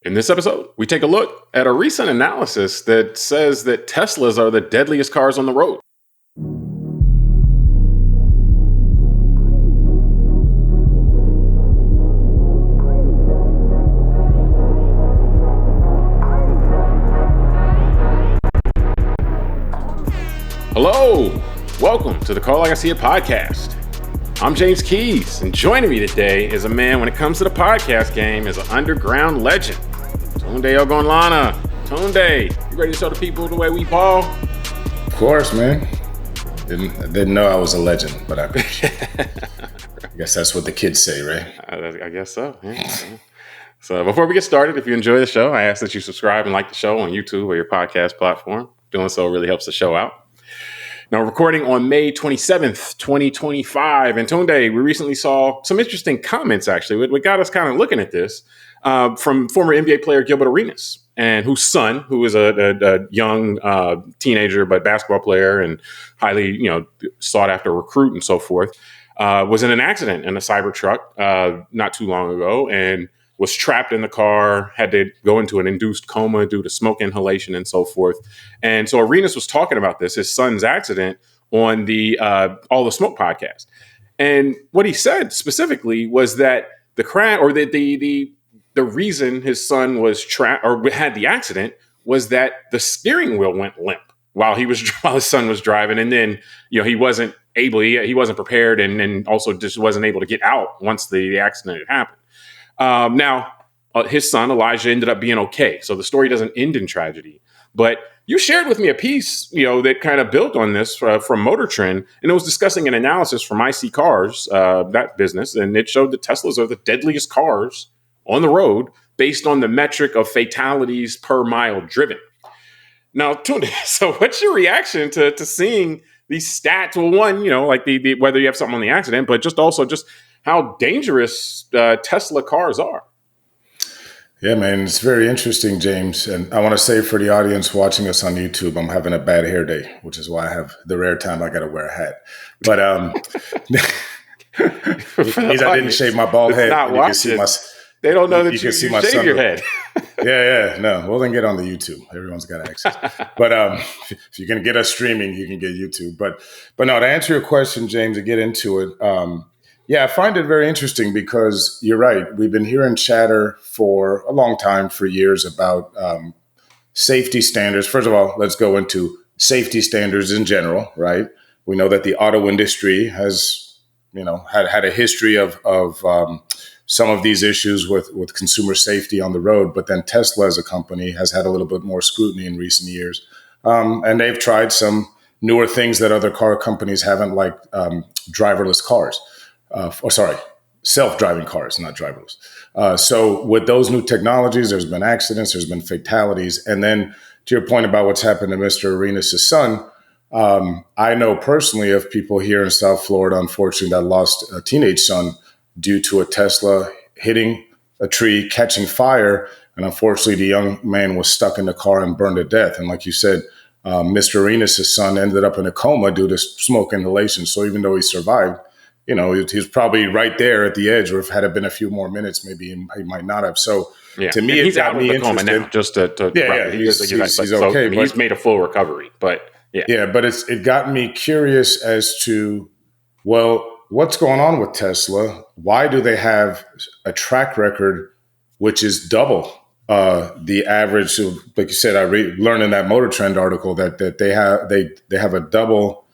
In this episode, we take a look at a recent analysis that says that Teslas are the deadliest cars on the road. Hello, welcome to the Car Like I See It podcast. I'm James Keys, and joining me today is a man when it comes to the podcast game is an underground legend, Tunde Ogunlana. Tunde, you ready to show the people the way we ball? Of course, man. Didn't know I was a legend, but I guess that's what the kids say, right? I guess so. Yeah. So before we get started, if you enjoy the show, I ask that you subscribe and like the show on YouTube or your podcast platform. Doing so really helps the show out. Now, recording on May 27th, 2025. And Tunde, we recently saw some interesting comments, actually. What got us kind of looking at this from former NBA player Gilbert Arenas, and whose son, who is a young teenager, but basketball player and highly, sought after recruit and so forth, was in an accident in a Cybertruck not too long ago and was trapped in the car, had to go into an induced coma due to smoke inhalation and so forth. And so Arenas was talking about this, his son's accident, on the All the Smoke podcast. And what he said specifically was that the crash, or the reason his son was trapped or had the accident was that the steering wheel went limp while his son was driving. And then, he wasn't prepared and also just wasn't able to get out once the accident had happened. Now, his son, Alijah, ended up being okay. So the story doesn't end in tragedy. But you shared with me a piece, that kind of built on this from Motor Trend, and it was discussing an analysis from ISeeCars, that business, and it showed that Teslas are the deadliest cars on the road based on the metric of fatalities per mile driven. Now, Tunde, so what's your reaction to seeing these stats? Well, one, like the whether you have something on the accident, but just how dangerous Tesla cars are. Yeah, man, it's very interesting, James. And I want to say for the audience watching us on YouTube, I'm having a bad hair day, which is why I have the rare time I got to wear a hat. But means I didn't shave my bald head. They don't know that you shave your head. No. Well, then get on the YouTube. Everyone's got access. But if you can get us streaming, you can get YouTube. But no, to answer your question, James, to get into it, I find it very interesting because you're right. We've been hearing chatter for a long time, for years, about safety standards. First of all, let's go into safety standards in general, right? We know that the auto industry has, had a history of some of these issues with consumer safety on the road. But then Tesla as a company has had a little bit more scrutiny in recent years. And they've tried some newer things that other car companies haven't, like driverless cars. Self-driving cars, not driverless. So with those new technologies, there's been accidents, there's been fatalities. And then to your point about what's happened to Mr. Arenas' son, I know personally of people here in South Florida, unfortunately, that lost a teenage son due to a Tesla hitting a tree, catching fire. And unfortunately, the young man was stuck in the car and burned to death. And like you said, Mr. Arenas' son ended up in a coma due to smoke inhalation. So even though he survived, he was probably right there at the edge, or if had it been a few more minutes, maybe he might not have. So to me, he's out of the coma now. Just to he's okay. He's made a full recovery, but but it got me curious as to, well, what's going on with Tesla? Why do they have a track record which is double the average? So, like you said, I learned in that Motor Trend article that they have a double.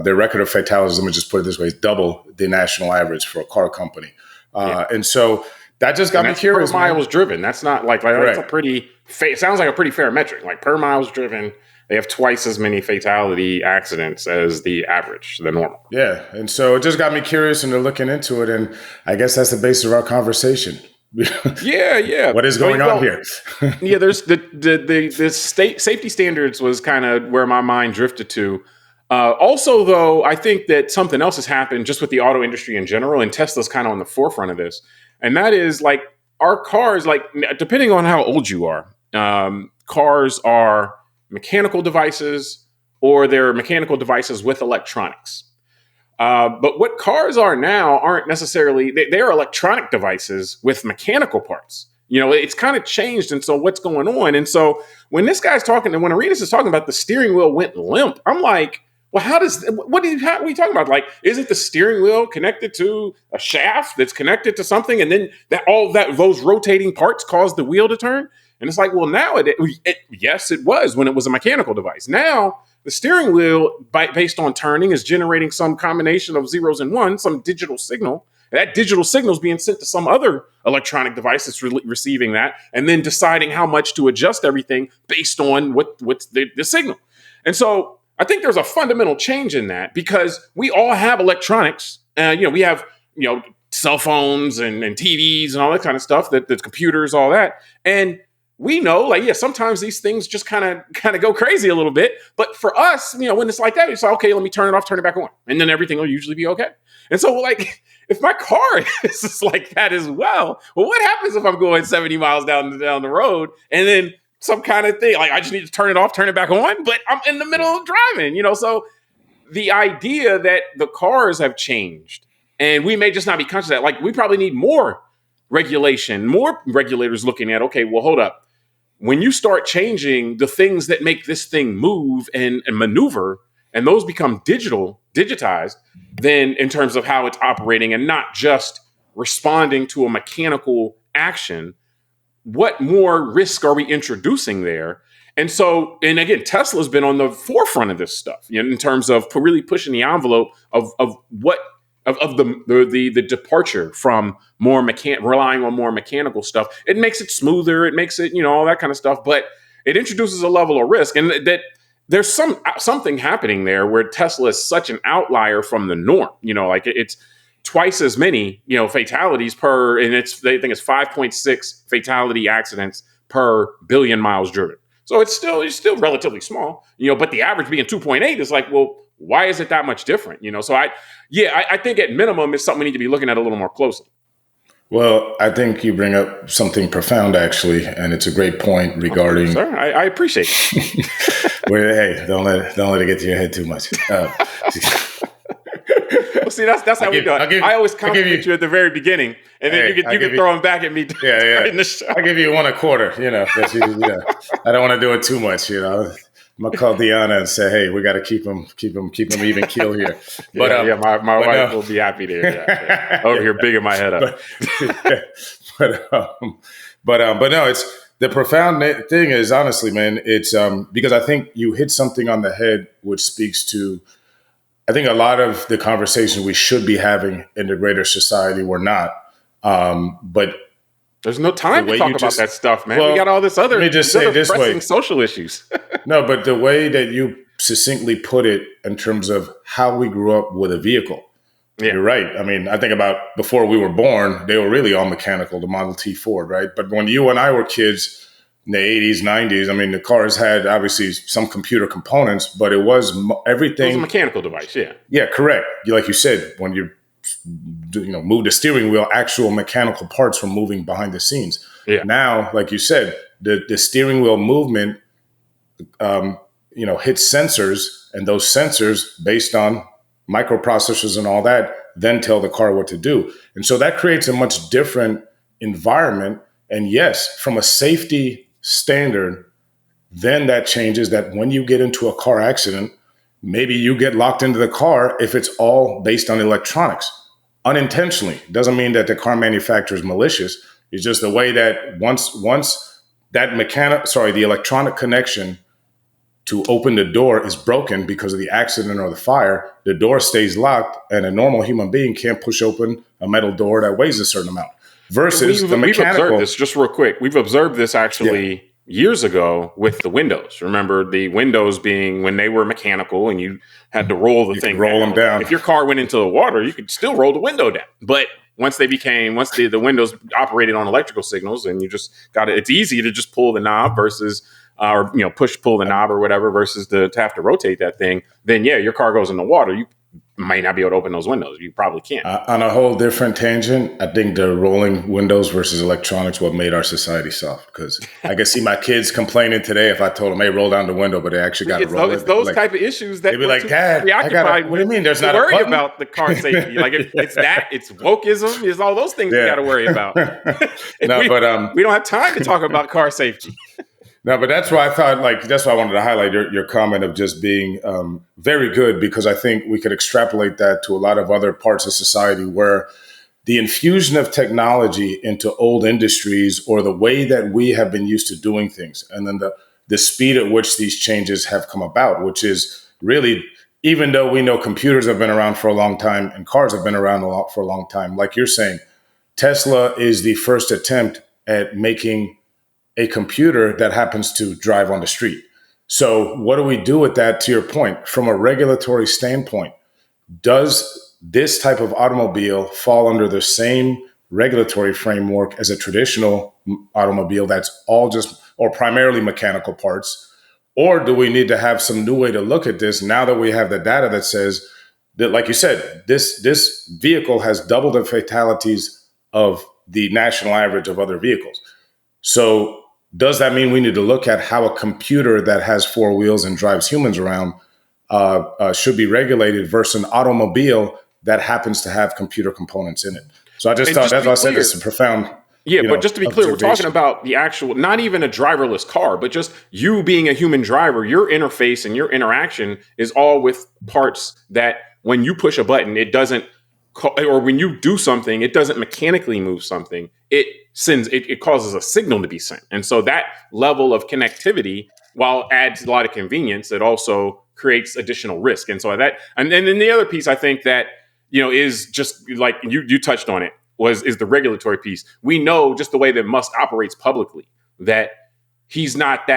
Their record of fatalities, let me just put it this way, is double the national average for a car company. And so that just got me curious. Per miles driven. That's not that's a pretty, it sounds like a pretty fair metric. Like per miles driven, they have twice as many fatality accidents as the average, the normal. Yeah. And so it just got me curious into looking into it. And I guess that's the basis of our conversation. Yeah. What is going on here? There's the state safety standards was kind of where my mind drifted to. Also, though, I think that something else has happened just with the auto industry in general, and Tesla's kind of on the forefront of this. And that is like our cars, like depending on how old you are, cars are mechanical devices or they're mechanical devices with electronics. But what cars are now aren't necessarily, they are electronic devices with mechanical parts. It's kind of changed. And so what's going on? And so when this guy's talking, and when Arenas is talking about the steering wheel went limp, I'm like, well, what are you talking about? Like, isn't the steering wheel connected to a shaft that's connected to something? And then those rotating parts cause the wheel to turn? And it's like, well, now yes, it was when it was a mechanical device. Now the steering wheel, based on turning, is generating some combination of zeros and ones, some digital signal. That digital signal is being sent to some other electronic device that's receiving that, and then deciding how much to adjust everything based on what's the signal. And so I think there's a fundamental change in that, because we all have electronics. We have cell phones and TVs and all that kind of stuff, that computers, all that, and we know, sometimes these things just kind of go crazy a little bit. But for us, when it's like that, it's like, okay, let me turn it off, turn it back on, and then everything will usually be okay. And so, if my car is just like that as well what happens if I'm going 70 miles down the road, and then some kind of thing, I just need to turn it off, turn it back on, but I'm in the middle of driving, So the idea that the cars have changed, and we may just not be conscious of that, we probably need more regulation, more regulators looking at, okay, well, hold up. When you start changing the things that make this thing move and maneuver, and those become digitized, then in terms of how it's operating and not just responding to a mechanical action, what more risk are we introducing there? And so, and again, Tesla's been on the forefront of this stuff, in terms of really pushing the envelope of the departure from more relying on more mechanical stuff. It makes it smoother. It makes it, all that kind of stuff. But it introduces a level of risk, and that there's something happening there where Tesla is such an outlier from the norm. It's twice as many, fatalities per, and they think it's 5.6 fatality accidents per billion miles driven. So it's still relatively small, but the average being 2.8 is like, well, why is it that much different? So I think at minimum it's something we need to be looking at a little more closely. Well, I think you bring up something profound, actually, and it's a great point regarding. Oh, sir, I appreciate it. Hey, don't let it get to your head too much. Well, see, that's how we do it. I always compliment you at the very beginning, and then you can throw them back at me. Yeah. In the show. I give you 1.25. I don't want to do it too much. I'm gonna call Deanna and say, "Hey, we got to keep them even keel here." But my wife will be happy to hear that. Over here, bigging my head up. But no, it's the profound thing is, honestly, man, it's because I think you hit something on the head, which speaks to, I think, a lot of the conversation we should be having in the greater society. We're not, but. There's no time to talk about that stuff, man. We got all this other, let me just say this way, social issues. No, but the way that you succinctly put it in terms of how we grew up with a vehicle, you're right. I mean, I think about before we were born, they were really all mechanical, the Model T Ford, right? But when you and I were kids in the 80s, 90s, I mean, the cars had obviously some computer components, but it was everything. It was a mechanical device, yeah. Yeah, correct. Like you said, when you move the steering wheel, actual mechanical parts were moving behind the scenes. Yeah. Now, like you said, the steering wheel movement, hits sensors, and those sensors, based on microprocessors and all that, then tell the car what to do. And so that creates a much different environment. And yes, from a safety standard, then that changes that when you get into a car accident, maybe you get locked into the car if it's all based on electronics unintentionally. Doesn't mean that the car manufacturer is malicious. It's just the way that once that the electronic connection to open the door is broken because of the accident or the fire, the door stays locked, and a normal human being can't push open a metal door that weighs a certain amount. Versus the mechanical. We've observed this, just real quick. We've observed this actually years ago with the windows. Remember the windows being when they were mechanical and you had to roll the thing roll them down. If your car went into the water, you could still roll the window down. But once the windows operated on electrical signals, and you just it's easy to just pull the knob versus pull the knob or whatever versus to have to rotate that thing. Then your car goes in the water. You might not be able to open those windows. You probably can't. On a whole different tangent, I think the rolling windows versus electronics what made our society soft. Because I can see my kids complaining today if I told them, "Hey, roll down the window," but they actually got to roll it. It's those type of issues that they'd be like, "Dad, I gotta." What do you mean? There's not a worry button? About the car safety. Like it's wokeism. It's all those things we got to worry about. We don't have time to talk about car safety. No, but that's why I thought, that's why I wanted to highlight your comment of just being very good, because I think we could extrapolate that to a lot of other parts of society where the infusion of technology into old industries or the way that we have been used to doing things, and then the speed at which these changes have come about, which is really, even though we know computers have been around for a long time and cars have been around for a long time, like you're saying, Tesla is the first attempt at making a computer that happens to drive on the street. So what do we do with that, to your point? From a regulatory standpoint, does this type of automobile fall under the same regulatory framework as a traditional automobile that's all just or primarily mechanical parts? Or do we need to have some new way to look at this now that we have the data that says that, like you said, this vehicle has double the fatalities of the national average of other vehicles? So does that mean we need to look at how a computer that has four wheels and drives humans around should be regulated versus an automobile that happens to have computer components in it? So I just thought, that's why I said it's a profound. Yeah, but just to be clear, we're talking about the actual, not even a driverless car, but just you being a human driver, your interface and your interaction is all with parts that when you push a button, it doesn't, or when you do something, it doesn't mechanically move something. It causes a signal to be sent. And so that level of connectivity, while adds a lot of convenience, it also creates additional risk. And so and then the other piece I think that, is just like you touched on it, is the regulatory piece. We know just the way that Musk operates publicly, that he's not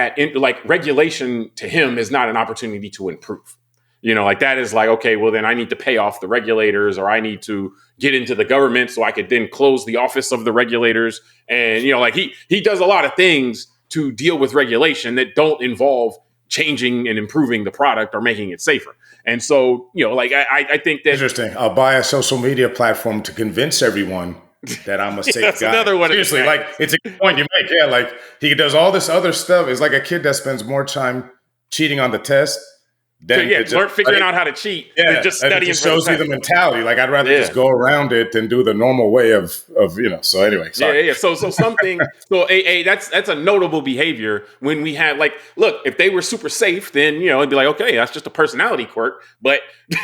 regulation to him is not an opportunity to improve. That is like, okay, well, then I need to pay off the regulators, or I need to get into the government so I could then close the office of the regulators. And, he does a lot of things to deal with regulation that don't involve changing and improving the product or making it safer. And so, I think that... Interesting. I'll buy a social media platform to convince everyone that I'm a safe that's guy. Another one. Seriously, it's a good point you make. Yeah, he does all this other stuff. It's like a kid that spends more time cheating on the test figuring out how to cheat. Yeah, just studying. It just shows you the mentality. I'd rather just go around it than do the normal way of. So anyway, sorry. Yeah. So something. So that's a notable behavior when we have look, if they were super safe, then it'd be like, okay, that's just a personality quirk. But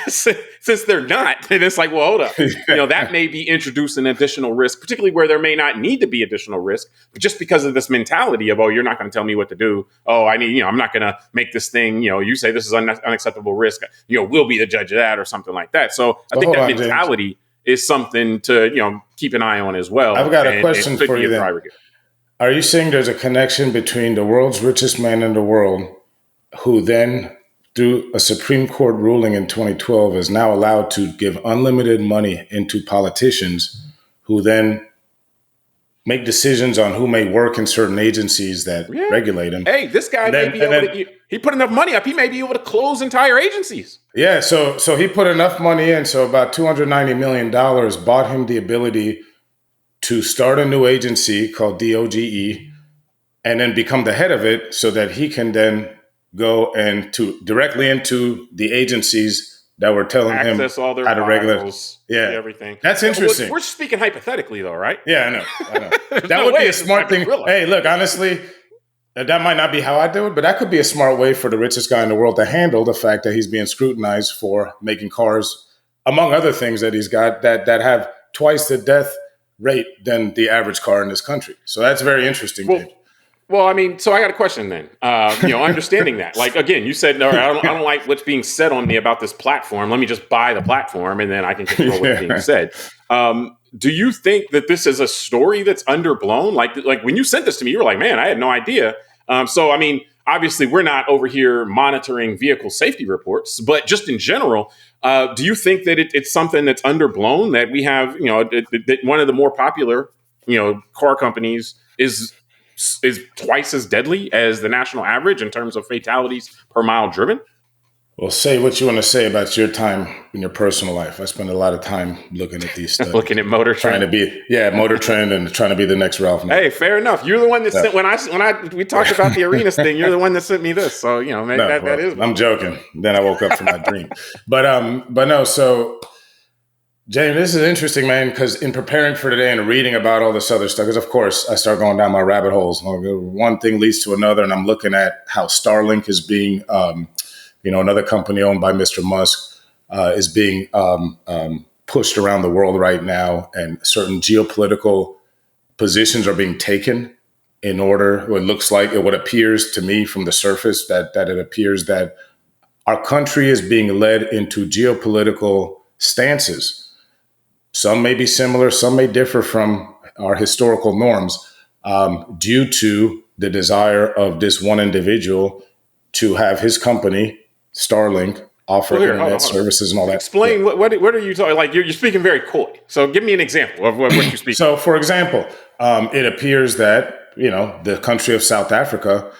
since they're not, then it's like, well, hold up. That may be introducing additional risk, particularly where there may not need to be additional risk, but just because of this mentality of, oh, you're not going to tell me what to do. Oh, I'm not going to make this thing. You say this is unacceptable risk. We'll be the judge of that or something like that. So I think that mentality is something to keep an eye on as well. I've got a question for you then. Are you saying there's a connection between the world's richest man in the world, who then, through a Supreme Court ruling in 2012, is now allowed to give unlimited money into politicians who then make decisions on who may work in certain agencies that regulate him? Hey, this guy may be able to, he put enough money up, he may be able to close entire agencies. Yeah, so he put enough money in, so about $290 million bought him the ability to start a new agency called DOGE and then become the head of it so that he can then go and directly into the agencies that were telling him all their how to regulate everything. That's interesting. We're speaking hypothetically though, right? Yeah, I know. That would be a smart thing. Hey, look, honestly, that might not be how I do it, but that could be a smart way for the richest guy in the world to handle the fact that he's being scrutinized for making cars, among other things that he's got, that have twice the death rate than the average car in this country. So that's very interesting. Well, so I got a question then. Understanding that, again, you said, no, I don't like what's being said on me about this platform. Let me just buy the platform and then I can control what's being said. Do you think that this is a story that's underblown? Like when you sent this to me, you were like, man, I had no idea. Obviously we're not over here monitoring vehicle safety reports, but just in general, do you think that it's something that's underblown, that we have, that one of the more popular, car companies is twice as deadly as the national average in terms of fatalities per mile driven? Well, say what you want to say about your time in your personal life. I spend a lot of time looking at these studies. Looking at Motor Trend. Motor Trend and trying to be the next Ralph Nader. Hey, fair enough. You're the one that sent we talked about the Arenas thing. You're the one that sent me this. So, maybe that is. I'm joking. Then I woke up from my dream. But no, so James, this is interesting, man, because in preparing for today and reading about all this other stuff, because of course I start going down my rabbit holes. One thing leads to another, and I'm looking at how Starlink is being another company owned by Mr. Musk is being pushed around the world right now, and certain geopolitical positions are being taken in order. What appears to me from the surface that it appears that our country is being led into geopolitical stances. Some may be similar, some may differ from our historical norms due to the desire of this one individual to have his company, Starlink, offer internet services and all that. Explain what are you talking? Like you're speaking very coy. So give me an example of what you speak. So, for example, it appears that the country of South Africa,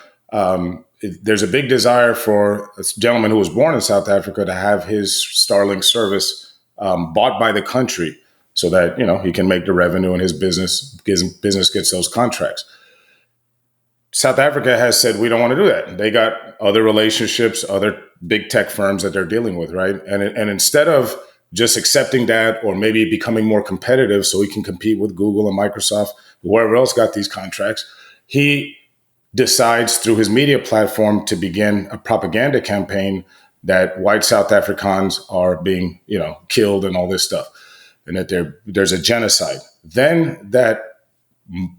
there's a big desire for a gentleman who was born in South Africa to have his Starlink service bought by the country, so that he can make the revenue and his business gets those contracts. South Africa has said, we don't want to do that. They got other relationships, other big tech firms that they're dealing with, right? And instead of just accepting that, or maybe becoming more competitive so he can compete with Google and Microsoft, whoever else got these contracts, he decides through his media platform to begin a propaganda campaign that white South Africans are being, killed and all this stuff, and that there's a genocide. Then that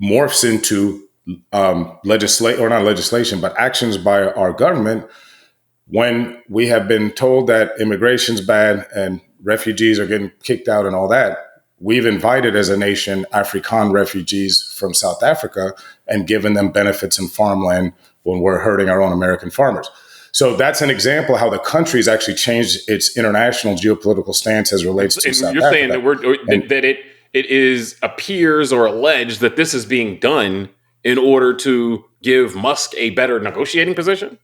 morphs into not legislation, but actions by our government when we have been told that immigration's bad and refugees are getting kicked out and all that. We've invited as a nation African refugees from South Africa and given them benefits in farmland when we're hurting our own American farmers. So that's an example how the country's actually changed its international geopolitical stance as relates to South Africa. You're saying that it appears or alleged that this is being done in order to give Musk a better negotiating position?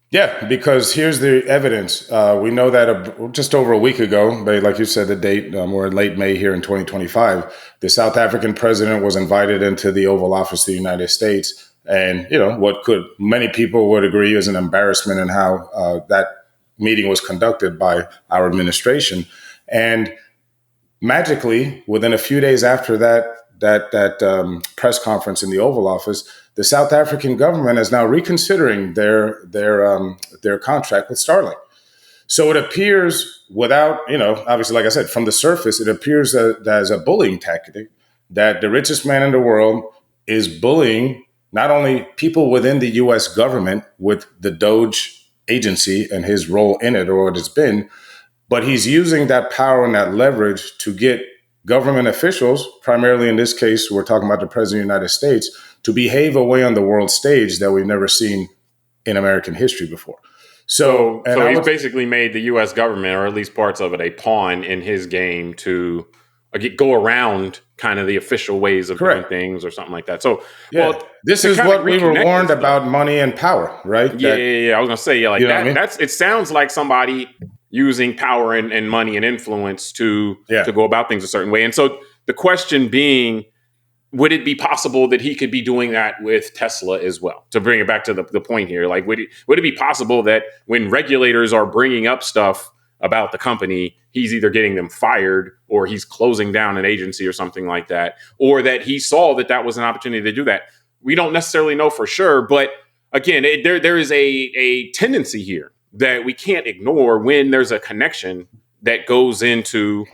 Yeah, because here's the evidence. We know that just over a week ago, like you said, the date, we're in late May here in 2025, the South African president was invited into the Oval Office of the United States. And, what many people would agree is an embarrassment in how that meeting was conducted by our administration. And magically, within a few days after that press conference in the Oval Office, the South African government is now reconsidering their contract with Starlink. So it appears without, obviously, like I said, from the surface, it appears that as a bullying tactic that the richest man in the world is bullying not only people within the U.S. government with the Doge agency and his role in it, or what it's been, but he's using that power and that leverage to get government officials, primarily in this case, we're talking about the President of the United States, to behave a way on the world stage that we've never seen in American history before. So he's basically made the U.S. government, or at least parts of it, a pawn in his game to go around kind of the official ways of doing things or something like that. So, this is what we were warned about money and power, right? Yeah. I was going to say, it sounds like somebody using power and money and influence to go about things a certain way. And so the question being, would it be possible that he could be doing that with Tesla as well? To bring it back to the point here, like, would it be possible that when regulators are bringing up stuff about the company, he's either getting them fired or he's closing down an agency or something like that, or that he saw that was an opportunity to do that? We don't necessarily know for sure, but again, there is a tendency here that we can't ignore when there's a connection that goes into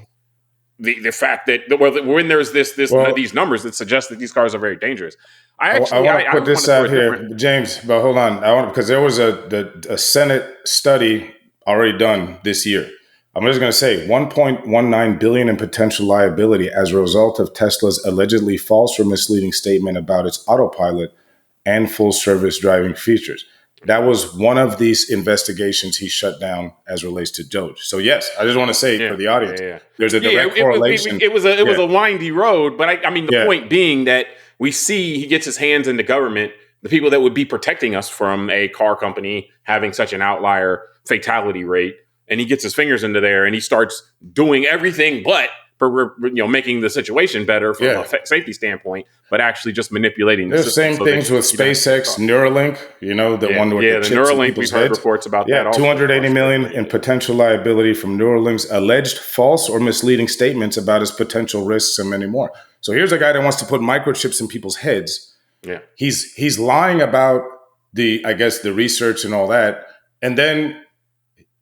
the fact that when there's these numbers that suggest that these cars are very dangerous. I want to put this out here, James, but hold on. Because there was a Senate study already done this year. I'm just going to say $1.19 billion in potential liability as a result of Tesla's allegedly false or misleading statement about its autopilot and full service driving features. That was one of these investigations he shut down as relates to Doge. So yes, I just want to say for the audience, there's a direct correlation. It was a windy road, but I mean the point being that we see he gets his hands in the government. the people that would be protecting us from a car company having such an outlier fatality rate. And he gets his fingers into there and he starts doing everything but for making the situation better from a safety standpoint, but actually just manipulating the system. There's same things with SpaceX, Neuralink, the one with the chips Neuralink, we've heard reports about that also. 280 million in potential liability from Neuralink's alleged false or misleading statements about its potential risks and many more. So here's a guy that wants to put microchips in people's heads. Yeah. He's lying about the research and all that. And then,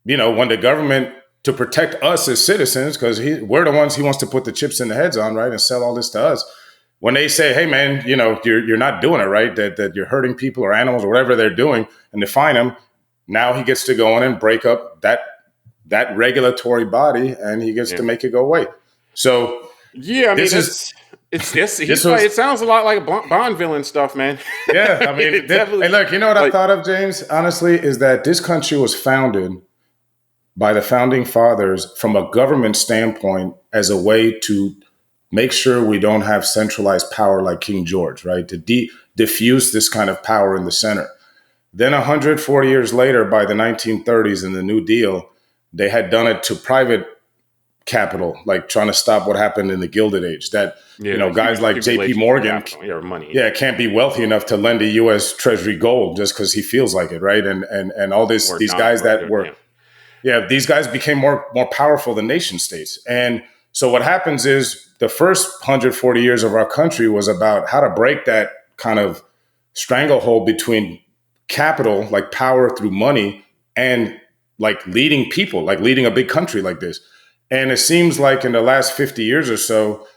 when the government, to protect us as citizens, because we're the ones he wants to put the chips in the heads on, right, and sell all this to us. When they say, hey, man, you're not doing it right, that you're hurting people or animals or whatever they're doing, and to fine him, now he gets to go in and break up that regulatory body, and he gets to make it go away. So it sounds a lot like Bond villain stuff, man. Yeah, I mean, hey, look, you know what I thought of, James, honestly, is that this country was founded by the founding fathers from a government standpoint as a way to make sure we don't have centralized power like King George, right? To diffuse this kind of power in the center. Then 140 years later, by the 1930s in the New Deal, they had done it to private capital, like trying to stop what happened in the Gilded Age. That, guys like J.P. Morgan can't be wealthy enough to lend a U.S. Treasury gold just because he feels like it, right? And all these guys that were... Yeah, these guys became more powerful than nation states. And so what happens is the first 140 years of our country was about how to break that kind of stranglehold between capital, like power through money, and like leading people, like leading a big country like this. And it seems like in the last 50 years or so,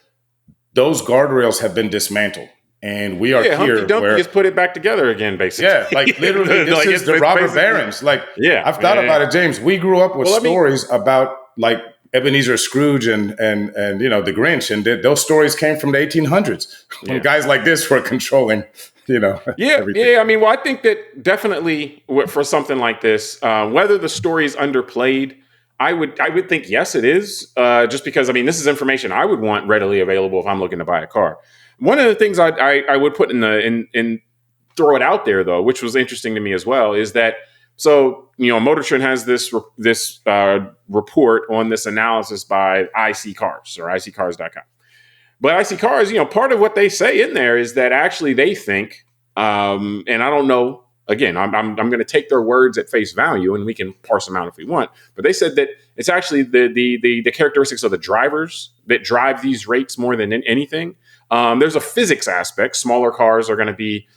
those guardrails have been dismantled. And we are here Humpty Dumpty just put it back together again, basically. Yeah, like literally, this is the robber barons. Like, I've thought about it, James. We grew up with stories about like Ebenezer Scrooge and the Grinch, and those stories came from the 1800s when guys like this were controlling, everything. Yeah. I mean, I think that definitely for something like this, whether the story is underplayed, I would think yes, it is. Just because this is information I would want readily available if I'm looking to buy a car. One of the things I would put in throw it out there though, which was interesting to me as well, is that Motor Trend has this report on this analysis by ISeeCars or ISeeCars.com. But ISeeCars, part of what they say in there is that actually they think, and I don't know. Again, I'm going to take their words at face value, and we can parse them out if we want. But they said that it's actually the characteristics of the drivers that drive these rates more than anything. There's a physics aspect. Smaller cars are going to be,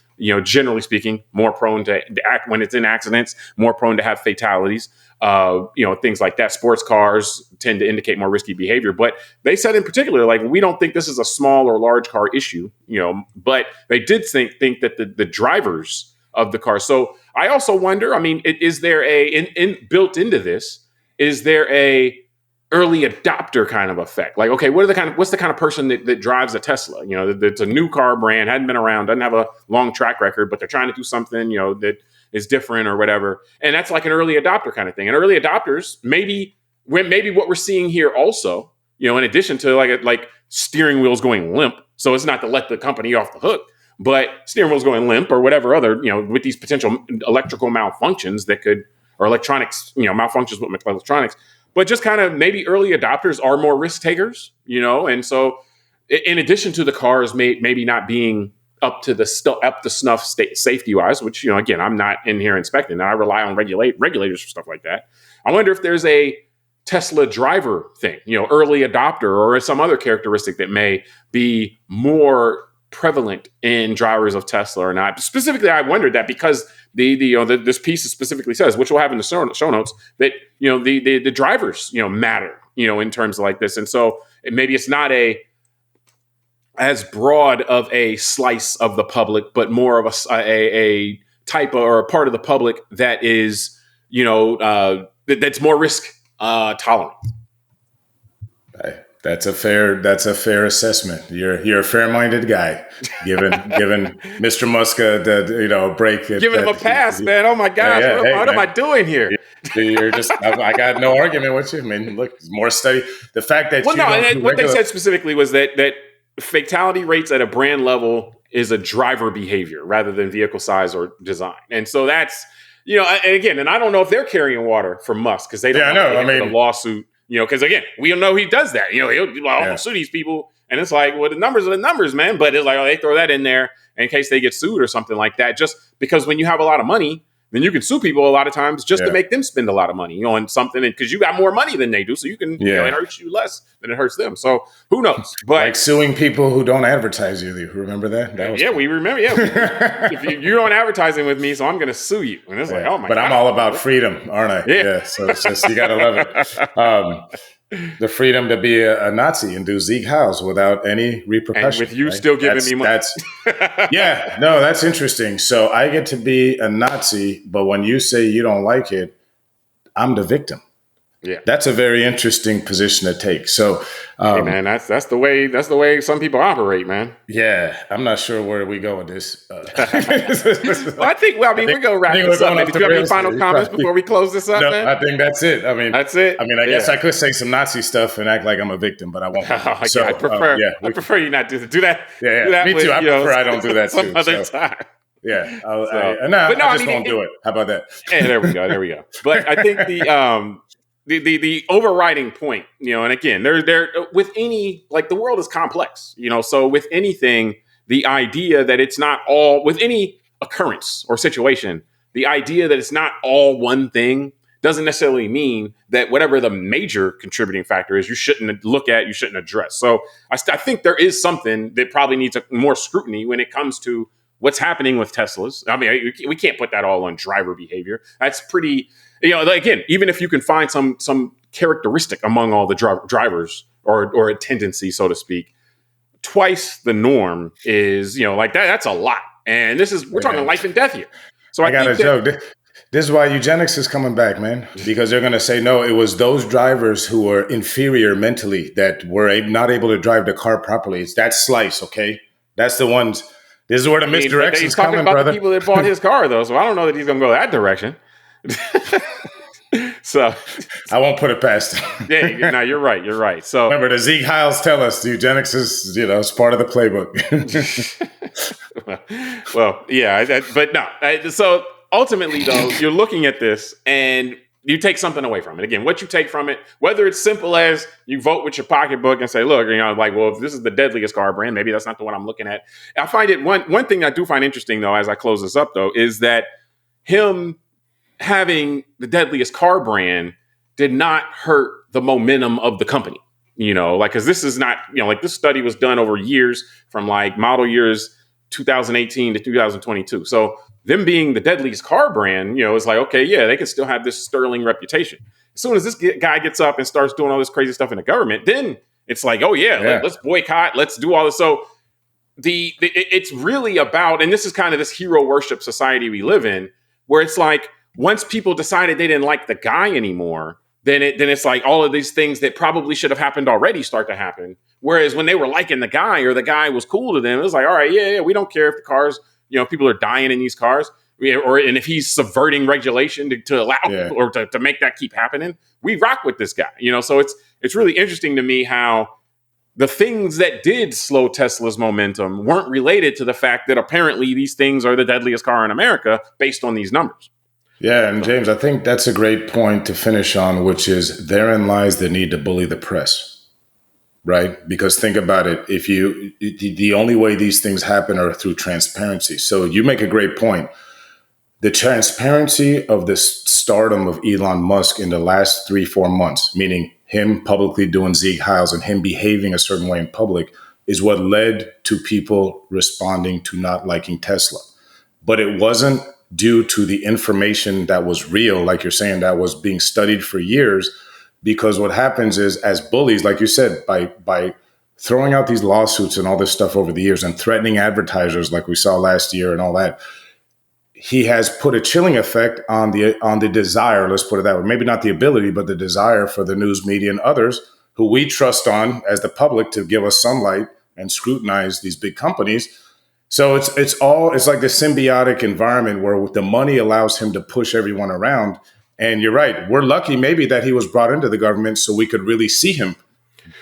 generally speaking, more prone to act when it's in accidents, more prone to have fatalities. Things like that. Sports cars tend to indicate more risky behavior. But they said in particular, like, we don't think this is a small or large car issue, but they did think that the drivers of the car. So I also wonder, is there built into this, is there a early adopter kind of effect? Like, okay, what's the kind of person that drives a Tesla? It's a new car brand, hadn't been around, doesn't have a long track record, but they're trying to do something, that is different or whatever. And that's like an early adopter kind of thing. And early adopters, maybe what we're seeing here also, in addition to like steering wheels going limp. So it's not to let the company off the hook, but steering wheels going limp or whatever other, with these potential electrical malfunctions or electronics, malfunctions with electronics, but just kind of maybe early adopters are more risk takers, and so in addition to the cars maybe not being up to snuff safety wise, which, again, I'm not in here inspecting, and I rely on regulators for stuff like that. I wonder if there's a Tesla driver thing, early adopter or some other characteristic that may be more prevalent in drivers of Tesla or not. Specifically, I wondered that because this piece specifically says, which we'll have in the show notes, that the drivers matter in terms of like this, and so maybe it's not as broad of a slice of the public, but more of a type or a part of the public that is that's more risk tolerant. That's a fair assessment. You're a fair-minded guy, giving Mr. Musk a break. Giving him a pass, man. Oh my gosh, what am I doing here? You're just. I got no argument with you. Look, more study. The fact that what they said specifically was that fatality rates at a brand level is a driver behavior rather than vehicle size or design. And so that's, and again, and I don't know if they're carrying water for Musk because they don't know the lawsuit, because again, we don't know he does that. He'll sue these people. And it's like, well, the numbers are the numbers, man. But it's like, they throw that in there in case they get sued or something like that. Just because when you have a lot of money, then you can sue people a lot of times just to make them spend a lot of money, on something, because you got more money than they do, so you can, it hurts you less than it hurts them. So who knows? But like suing people who don't advertise you. Remember that? We remember. Yeah, if you don't advertising with me, so I'm going to sue you. And it's like, oh my God! But I'm all about freedom, aren't I? Yeah. So it's just, you got to love it. The freedom to be a Nazi and do ISeeCars without any repercussions. And with you still giving me money. That's interesting. So I get to be a Nazi, but when you say you don't like it, I'm the victim. Yeah, that's a very interesting position to take. So, hey man, that's the way some people operate, man. Yeah, I'm not sure where we go with this. Well, I think we're gonna wrap this up. Did you have any final comments before we close this up? No, man? I think that's it. That's it. I guess I could say some Nazi stuff and act like I'm a victim, but I won't. So, I prefer you not do that. Yeah, do that me too. I prefer I don't do that some too. Other time. Yeah, I just won't do it. How about that? Yeah, there we go. But I think the overriding point, and again, there with any, like, the world is complex, so with anything, the idea that it's not all, with any occurrence or situation, the idea that it's not all one thing doesn't necessarily mean that whatever the major contributing factor is, you shouldn't address. So I think there is something that probably needs more scrutiny when it comes to what's happening with Teslas. We can't put that all on driver behavior. That's pretty, again, even if you can find some characteristic among all the drivers or a tendency, so to speak, twice the norm is, that's a lot. And we're talking life and death here. So I got a joke. This is why eugenics is coming back, man, because they're going to say, no, it was those drivers who were inferior mentally that were not able to drive the car properly. It's that slice, okay? That's the ones. This is where the misdirection is coming, about brother. The people that bought his car, though, so I don't know that he's going to go that direction. So I won't put it past him. Yeah, no, you're right. So remember, the ISeeCars tell us the eugenics is, it's part of the playbook. well, yeah, but no. So ultimately, though, you're looking at this and you take something away from it. Again, what you take from it, whether it's simple as you vote with your pocketbook and say, look, well, if this is the deadliest car brand, maybe that's not the one I'm looking at. I find it one thing I do find interesting, though, as I close this up, though, is that him having the deadliest car brand did not hurt the momentum of the company, because this is not, this study was done over years from like model years 2018 to 2022. So them being the deadliest car brand, it's like, okay, yeah, they can still have this sterling reputation. As soon as this guy gets up and starts doing all this crazy stuff in the government, then it's like, oh yeah. Let's boycott, let's do all this. So it's really about, and this is kind of this hero worship society we live in, where it's like, once people decided they didn't like the guy anymore, then it's like all of these things that probably should have happened already start to happen. Whereas when they were liking the guy or the guy was cool to them, it was like, all right, yeah, we don't care if the cars, people are dying in these cars, and if he's subverting regulation to allow people, or to make that keep happening, we rock with this guy. So it's really interesting to me how the things that did slow Tesla's momentum weren't related to the fact that apparently these things are the deadliest car in America based on these numbers. Yeah, and James, I think that's a great point to finish on, which is therein lies the need to bully the press, right? Because think about it, the only way these things happen are through transparency. So you make a great point. The transparency of the stardom of Elon Musk in the last 3-4 months, meaning him publicly doing ISeeCars and him behaving a certain way in public, is what led to people responding to not liking Tesla. But it wasn't due to the information that was real, like you're saying, that was being studied for years. Because what happens is, as bullies, like you said, by throwing out these lawsuits and all this stuff over the years and threatening advertisers like we saw last year and all that, he has put a chilling effect on the desire, let's put it that way, maybe not the ability, but the desire for the news media and others who we trust on as the public to give us sunlight and scrutinize these big companies. So it's like the symbiotic environment where the money allows him to push everyone around. And you're right. We're lucky maybe that he was brought into the government so we could really see him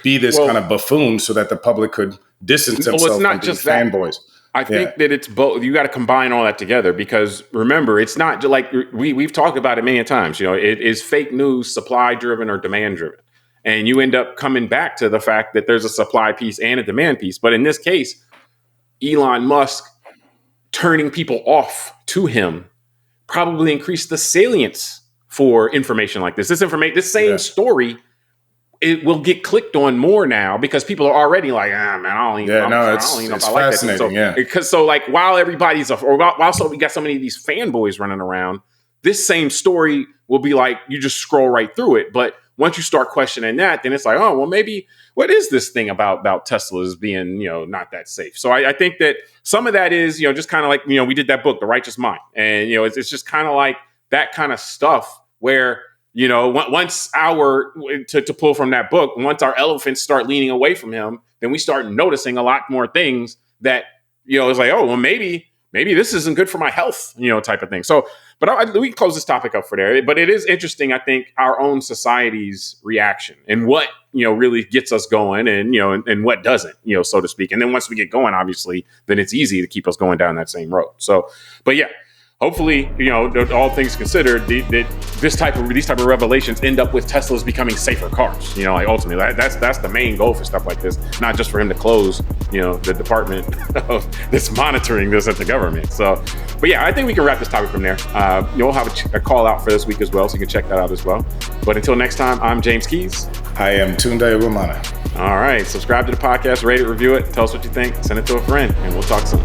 be this kind of buffoon so that the public could distance themselves from being fanboys. I think that it's both. You got to combine all that together because remember, it's not like we've talked about it many times. It is fake news supply driven or demand driven. And you end up coming back to the fact that there's a supply piece and a demand piece. But in this case, Elon Musk turning people off to him probably increased the salience for information like this. This same story, it will get clicked on more now because people are already like, man, I don't even know. It's fascinating. Because like while everybody's while we got so many of these fanboys running around, this same story will be like you just scroll right through it. But once you start questioning that, then it's like, oh, well, maybe what is this thing about Teslas being, not that safe? So I think that some of that is, just kind of like, we did that book, The Righteous Mind. And, it's just kind of like that kind of stuff where, once to pull from that book, once our elephants start leaning away from him, then we start noticing a lot more things that, it's like, oh, well, maybe this isn't good for my health, type of thing. So, but we can close this topic up for there. But it is interesting, I think, our own society's reaction and what, really gets us going and, and what doesn't, so to speak. And then once we get going, obviously, then it's easy to keep us going down that same road. So, but yeah. Hopefully, all things considered, these type of revelations end up with Teslas becoming safer cars. Like ultimately, that's the main goal for stuff like this. Not just for him to close, the department that's monitoring this at the government. So, but yeah, I think we can wrap this topic from there. We'll have a call out for this week as well, so you can check that out as well. But until next time, I'm James Keys. I am Tunde Ogunlana. All right, subscribe to the podcast, rate it, review it, tell us what you think, send it to a friend, and we'll talk soon.